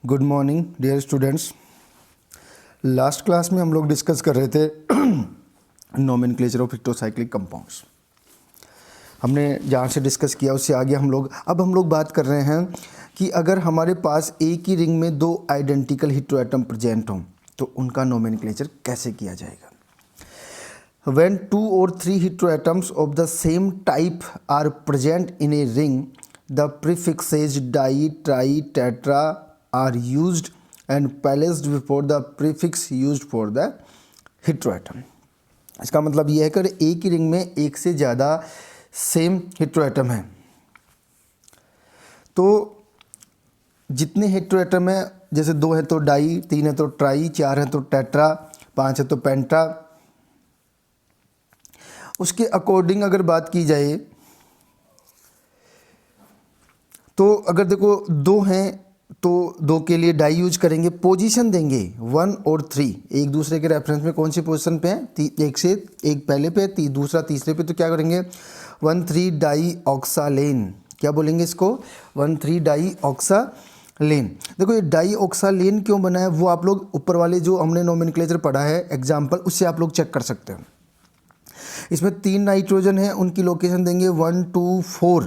Good morning dear students. Last class में हम लोग डिस्कस कर रहे थे नोमेनक्लेचर ऑफ हेटेरोसाइक्लिक कंपाउंड्स। हमने जहाँ से डिस्कस किया उससे आगे हम लोग बात कर रहे हैं कि अगर हमारे पास एक ही रिंग में दो आइडेंटिकल हेटेरोएटम प्रेजेंट हों तो उनका नोमेनक्लेचर कैसे किया जाएगा। When 2 or 3 heteroatoms of the same type are present in a ring, the prefixes di, tri, tetra are used and placed before the prefix used for the heteroatom. इसका मतलब यह है कि एक ही रिंग में एक से ज़्यादा सेम हेटेरोएटम है तो जितने हेटेरोएटम हैं, जैसे 2 है तो डाई, 3 है तो ट्राई, 4 है तो टेट्रा, 5 है तो पेंट्रा, उसके अकॉर्डिंग अगर बात की जाए तो अगर देखो 2 हैं तो 2 के लिए डाई यूज करेंगे, पोजीशन देंगे 1 और 3 एक दूसरे के रेफरेंस में कौन सी पोजीशन पे हैं, एक से एक पहले पे, दूसरा तीसरे पे, तो क्या करेंगे 1,3 डाई ऑक्सालेन। क्या बोलेंगे इसको 1,3 डाई ऑक्सालेन। देखो ये डाई ऑक्सालेन क्यों बना है वो आप लोग ऊपर वाले जो हमने नोमेनक्लेचर पढ़ा है एग्जाम्पल उससे आप लोग चेक कर सकते हैं। इसमें 3 नाइट्रोजन है, उनकी लोकेशन देंगे 1, 2, 4।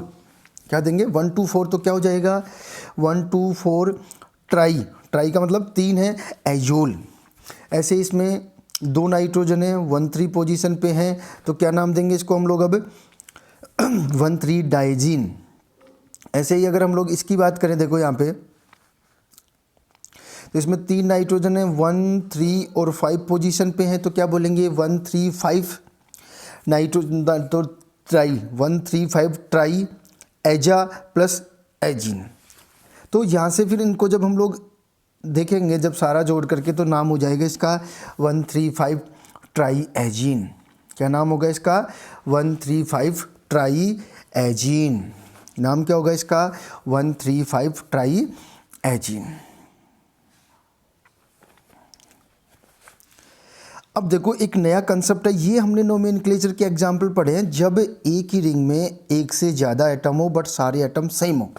क्या देंगे 1, 2, 4, तो क्या हो जाएगा 1, 2, 4 ट्राई, ट्राई का मतलब 3 है एजोल। ऐसे इसमें 2 नाइट्रोजन है 1, 3 पोजीशन पे हैं तो क्या नाम देंगे इसको हम लोग अब 1, 3 डाइजीन। ऐसे ही अगर हम लोग इसकी बात करें, देखो यहाँ पे तो इसमें 3 नाइट्रोजन है 1, 3 और 5 पोजीशन पे हैं तो क्या बोलेंगे 1, 3, 5 नाइट्रोजन तो ट्राई 1, 3, 5 ट्राई एजा प्लस एजीन। तो यहाँ से फिर इनको जब हम लोग देखेंगे जब सारा जोड़ करके तो नाम हो जाएगा इसका 1, 3, 5 ट्राई एजीन। क्या नाम होगा इसका 1, 3, 5 ट्राई एजीन। नाम क्या होगा इसका 1, 3, 5 ट्राई एजीन। अब देखो एक नया कंसेप्ट है, ये हमने नोमेनक्लेचर के एग्जाम्पल पढ़े हैं जब एक ही रिंग में एक से ज़्यादा एटम हो बट सारे एटम सेम हो।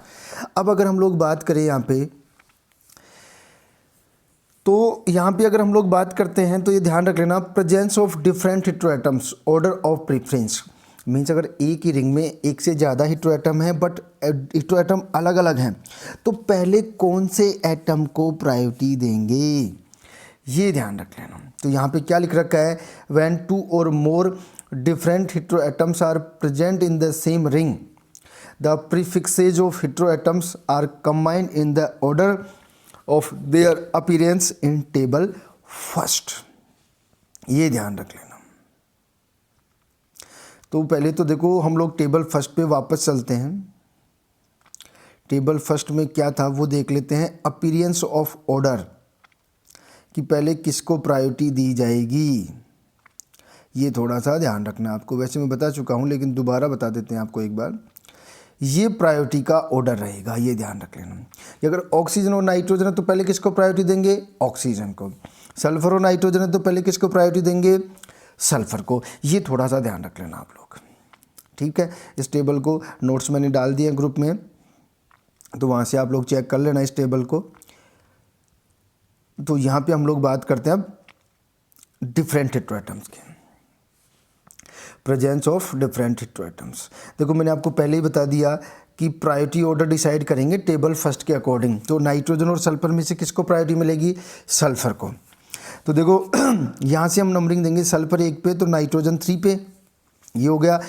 अब अगर हम लोग बात करें यहाँ पे तो यहाँ पे अगर हम लोग बात करते हैं तो ये ध्यान रख लेना presence of different heteroatoms order of preference means अगर एक ही रिंग में एक से ज़्यादा हेटेरोएटम है बट हेटेरोएटम अलग अलग हैं तो पहले कौन से एटम को प्रायोरिटी देंगे ये ध्यान रख लेना। तो यहाँ पे क्या लिख रखा है व्हेन 2 और more different heteroatoms are present in the same ring the prefixes of heteroatoms are combined in the order of their appearance in table first. ये ध्यान रख लेना। तो पहले तो देखो हम लोग टेबल फर्स्ट पे वापस चलते हैं। टेबल फर्स्ट में क्या था वो देख लेते हैं, अपीयरेंस ऑफ ऑर्डर कि पहले किसको प्रायोरिटी दी जाएगी, ये थोड़ा सा ध्यान रखना आपको। वैसे मैं बता चुका हूँ लेकिन दोबारा बता देते हैं आपको एक बार। ये प्रायोरिटी का ऑर्डर रहेगा, ये ध्यान रख लेना कि अगर ऑक्सीजन और नाइट्रोजन है तो पहले किसको प्रायोरिटी देंगे ऑक्सीजन को, सल्फर और नाइट्रोजन है तो पहले किसको प्रायोरिटी देंगे सल्फर को। ये थोड़ा सा ध्यान रख लेना आप लोग, ठीक है। इस टेबल को नोट्स मैंने डाल दिए ग्रुप में तो वहाँ से आप लोग चेक कर लेना इस टेबल को। तो यहाँ पे हम लोग बात करते हैं अब डिफरेंट हेटेरोएटम्स के, प्रेजेंस ऑफ डिफरेंट हेटेरोएटम्स। देखो मैंने आपको पहले ही बता दिया कि प्रायोरिटी ऑर्डर डिसाइड करेंगे टेबल फर्स्ट के अकॉर्डिंग। तो नाइट्रोजन और सल्फर में से किसको प्रायोरिटी मिलेगी सल्फर को। तो देखो यहाँ से हम नंबरिंग देंगे सल्फर 1 पे तो नाइट्रोजन 3 पे, ये हो गया।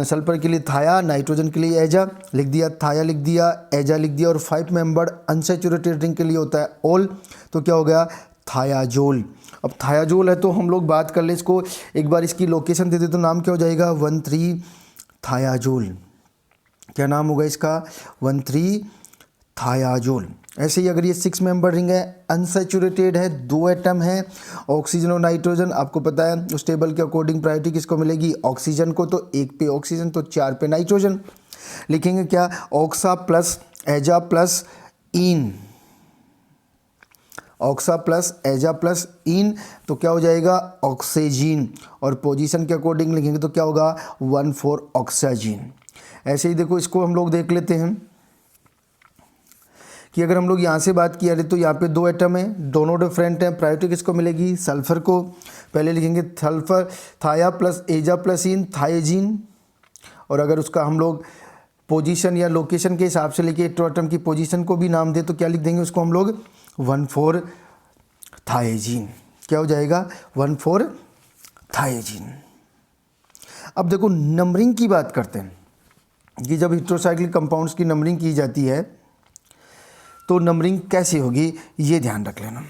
सल्फर के लिए थाया, नाइट्रोजन के लिए एजा लिख दिया, थाया लिख दिया, एजा लिख दिया। और 5 मेंबर्ड अनसैचुरेटेड रिंग के लिए होता है ऑल, तो क्या हो गया थायाजोल। अब थायाजोल है तो हम लोग बात कर ले इसको, एक बार इसकी लोकेशन दे दे तो नाम क्या हो जाएगा 1, 3 थायाजोल। क्या नाम होगा इसका 1, 3 थायाजोल। ऐसे ही अगर ये 6 मेंबर रिंग है अनसैचुरेटेड है, 2 एटम है ऑक्सीजन और नाइट्रोजन, आपको पता है उस टेबल के अकॉर्डिंग प्रायोरिटी किसको मिलेगी ऑक्सीजन को। तो 1 पे ऑक्सीजन तो 4 पे नाइट्रोजन। लिखेंगे क्या ऑक्सा प्लस एजा प्लस इन, ऑक्सा प्लस एजा प्लस इन तो क्या हो जाएगा ऑक्सीजन। और पोजीशन के अकॉर्डिंग लिखेंगे तो क्या होगा 1, 4 ऑक्सीजन। ऐसे ही देखो इसको हम लोग देख लेते हैं कि अगर हम लोग यहाँ से बात किया तो यहाँ पे 2 एटम हैं, दोनों डिफरेंट हैं, प्रायोरिटी किसको मिलेगी? सल्फर को। पहले लिखेंगे सल्फर थाया प्लस एजा प्लस इन थाइजीन, और अगर उसका हम लोग पोजीशन या लोकेशन के हिसाब से लेके हेटेरोएटम की पोजीशन को भी नाम दे तो क्या लिख देंगे उसको हम लोग? 1,4 थाइजीन। क्या हो जाएगा? 1,4 थाइजीन। अब देखो नंबरिंग की बात करते हैं कि जब हेटेरोसाइक्लिक कंपाउंड्स की नंबरिंग की जाती है तो नंबरिंग कैसे होगी, ये ध्यान रख लेना।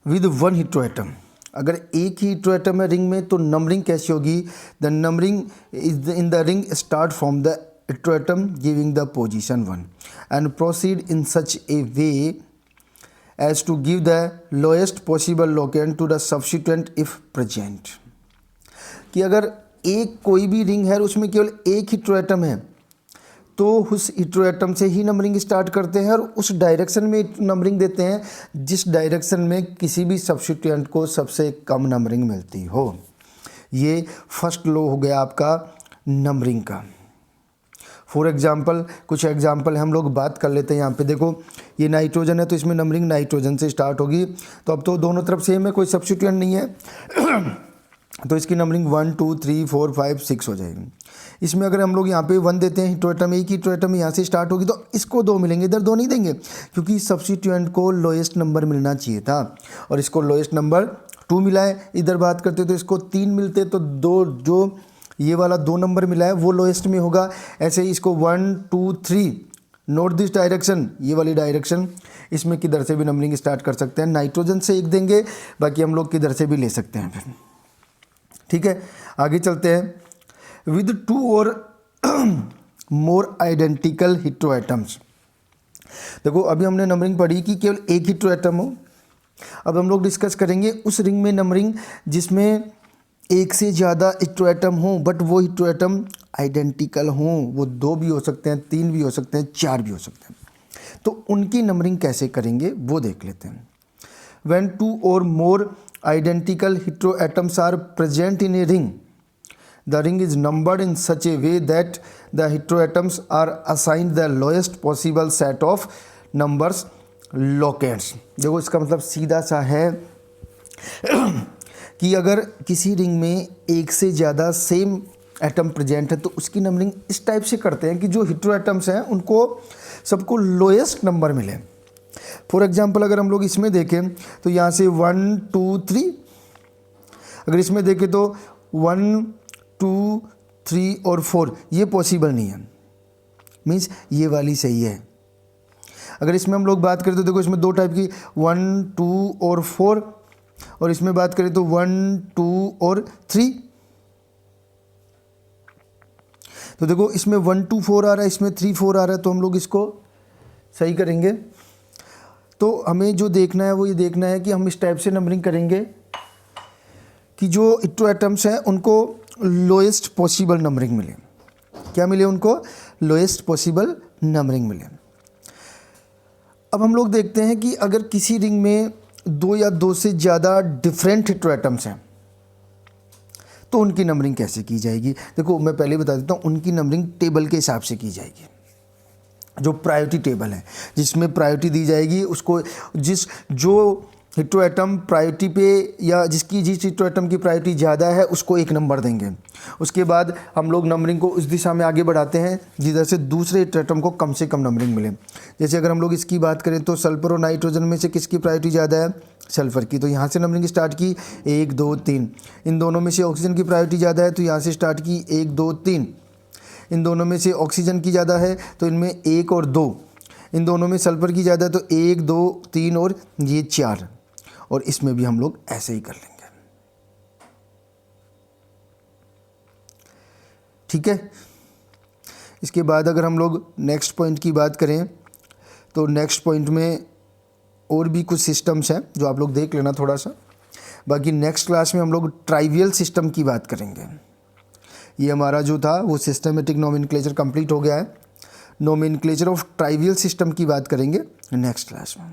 विद वन हेटेरोएटम, अगर एक ही हेटेरोएटम है रिंग में तो नंबरिंग कैसी होगी? The numbering is in the ring start from the heteroatom giving the position 1 and proceed in such a way as to give the lowest possible locant to the substituent if present. कि अगर एक कोई भी ring है और उसमें केवल एक हेटेरोएटम है तो उस हेटेरोएटम से ही नंबरिंग स्टार्ट करते हैं और उस डायरेक्शन में नंबरिंग देते हैं जिस डायरेक्शन में किसी भी सब्स्टिट्यूएंट को सबसे कम नंबरिंग मिलती हो। ये फर्स्ट लॉ हो गया आपका नंबरिंग का। फॉर एग्जांपल कुछ एग्जांपल हम लोग बात कर लेते हैं। यहाँ पे देखो ये नाइट्रोजन है तो इसमें नंबरिंग नाइट्रोजन से स्टार्ट होगी, तो अब तो दोनों तरफ सेम है, कोई सब्स्टिट्यूएंट नहीं है तो इसकी नंबरिंग 1 2 3 4 5 6 हो जाएगी। इसमें अगर हम लोग यहाँ पे 1 देते हैं हेटेरोएटम, एक ही हेटेरोएटम यहाँ से स्टार्ट होगी तो इसको 2 मिलेंगे, इधर 2 नहीं देंगे क्योंकि सब्स्टिट्यूएंट को लोएस्ट नंबर मिलना चाहिए था और इसको लोएस्ट नंबर 2 मिला है। इधर बात करते तो इसको 3 मिलते तो 2 जो ये वाला 2 नंबर मिला है वो लोएस्ट में होगा। ऐसे ही इसको 1 2 3 नोट दिस डायरेक्शन, ये वाली डायरेक्शन, इसमें किधर से भी नंबरिंग स्टार्ट कर सकते हैं। नाइट्रोजन से 1 देंगे, बाकी हम लोग किधर से भी ले सकते हैं फिर। ठीक है, आगे चलते हैं। विद 2 और मोर आइडेंटिकल हेटेरोएटम्स। देखो अभी हमने नंबरिंग पढ़ी कि केवल एक हेटेरोएटम हो। अब हम लोग डिस्कस करेंगे उस रिंग में नंबरिंग जिसमें एक से ज़्यादा हेटेरोएटम हो बट वो हेटेरोएटम आइडेंटिकल हों। वो 2 भी हो सकते हैं, 3 भी हो सकते हैं, 4 भी हो सकते हैं। तो उनकी नंबरिंग कैसे करेंगे वो देख लेते हैं। व्हेन 2 और मोर identical heteroatoms are present in a ring, the ring is numbered in such a way that the heteroatoms are assigned the lowest possible set of numbers locants। देखो इसका मतलब सीधा सा है कि अगर किसी रिंग में एक से ज़्यादा सेम एटम प्रेजेंट है तो उसकी नंबरिंग इस टाइप से करते हैं कि जो हेटेरोएटम्स हैं उनको सबको लोएस्ट नंबर मिले। फॉर एग्जाम्पल अगर हम लोग इसमें देखें तो यहाँ से 1 2 3, अगर इसमें देखें तो 1 2 3 और 4 ये पॉसिबल नहीं है, मीन्स ये वाली सही है। अगर इसमें हम लोग बात करें तो देखो इसमें 2 टाइप की 1 2 और 4, और इसमें बात करें तो 1 2 और 3। तो देखो इसमें 1 2 4 आ रहा है, इसमें 3 4 आ रहा है, तो हम लोग इसको सही करेंगे। तो हमें जो देखना है वो ये देखना है कि हम इस टाइप से नंबरिंग करेंगे कि जो हेटेरोएटम्स हैं उनको लोएस्ट पॉसिबल नंबरिंग मिले। क्या मिले उनको? लोएस्ट पॉसिबल नंबरिंग मिले। अब हम लोग देखते हैं कि अगर किसी रिंग में 2 या 2 से ज़्यादा डिफरेंट हेटेरोएटम्स हैं तो उनकी नंबरिंग कैसे की जाएगी। देखो मैं पहले बता देता हूँ, उनकी नंबरिंग टेबल के हिसाब से की जाएगी। जो प्रायोरिटी टेबल है जिसमें प्रायोरिटी दी जाएगी उसको, जो हेटेरोएटम प्रायोरिटी पे या जिस हेटेरोएटम की प्रायोरिटी ज़्यादा है उसको 1 नंबर देंगे। उसके बाद हम लोग नंबरिंग को उस दिशा में आगे बढ़ाते हैं जिधर से दूसरे हेटेरोएटम को कम से कम नंबरिंग मिले। जैसे अगर हम लोग इसकी बात करें तो सल्फर और नाइट्रोजन में से किसकी प्रायोरिटी ज़्यादा है? सल्फर की, तो यहाँ से नंबरिंग स्टार्ट की 1 2 3। इन दोनों में से ऑक्सीजन की प्रायोरिटी ज़्यादा है तो यहाँ से स्टार्ट की 1 2 3। इन दोनों में से ऑक्सीजन की ज़्यादा है तो इनमें 1 और 2। इन दोनों में सल्फर की ज़्यादा है तो 1 2 3 और ये 4। और इसमें भी हम लोग ऐसे ही कर लेंगे। ठीक है, इसके बाद अगर हम लोग नेक्स्ट पॉइंट की बात करें तो नेक्स्ट पॉइंट में और भी कुछ सिस्टम्स हैं जो आप लोग देख लेना थोड़ा सा। बाकी नेक्स्ट क्लास में हम लोग ट्राइवियल सिस्टम की बात करेंगे। ये हमारा जो था वो सिस्टमेटिक नोमेनक्लेचर कंप्लीट हो गया है। नोमेनक्लेचर ऑफ ट्राइवियल सिस्टम की बात करेंगे नेक्स्ट क्लास में।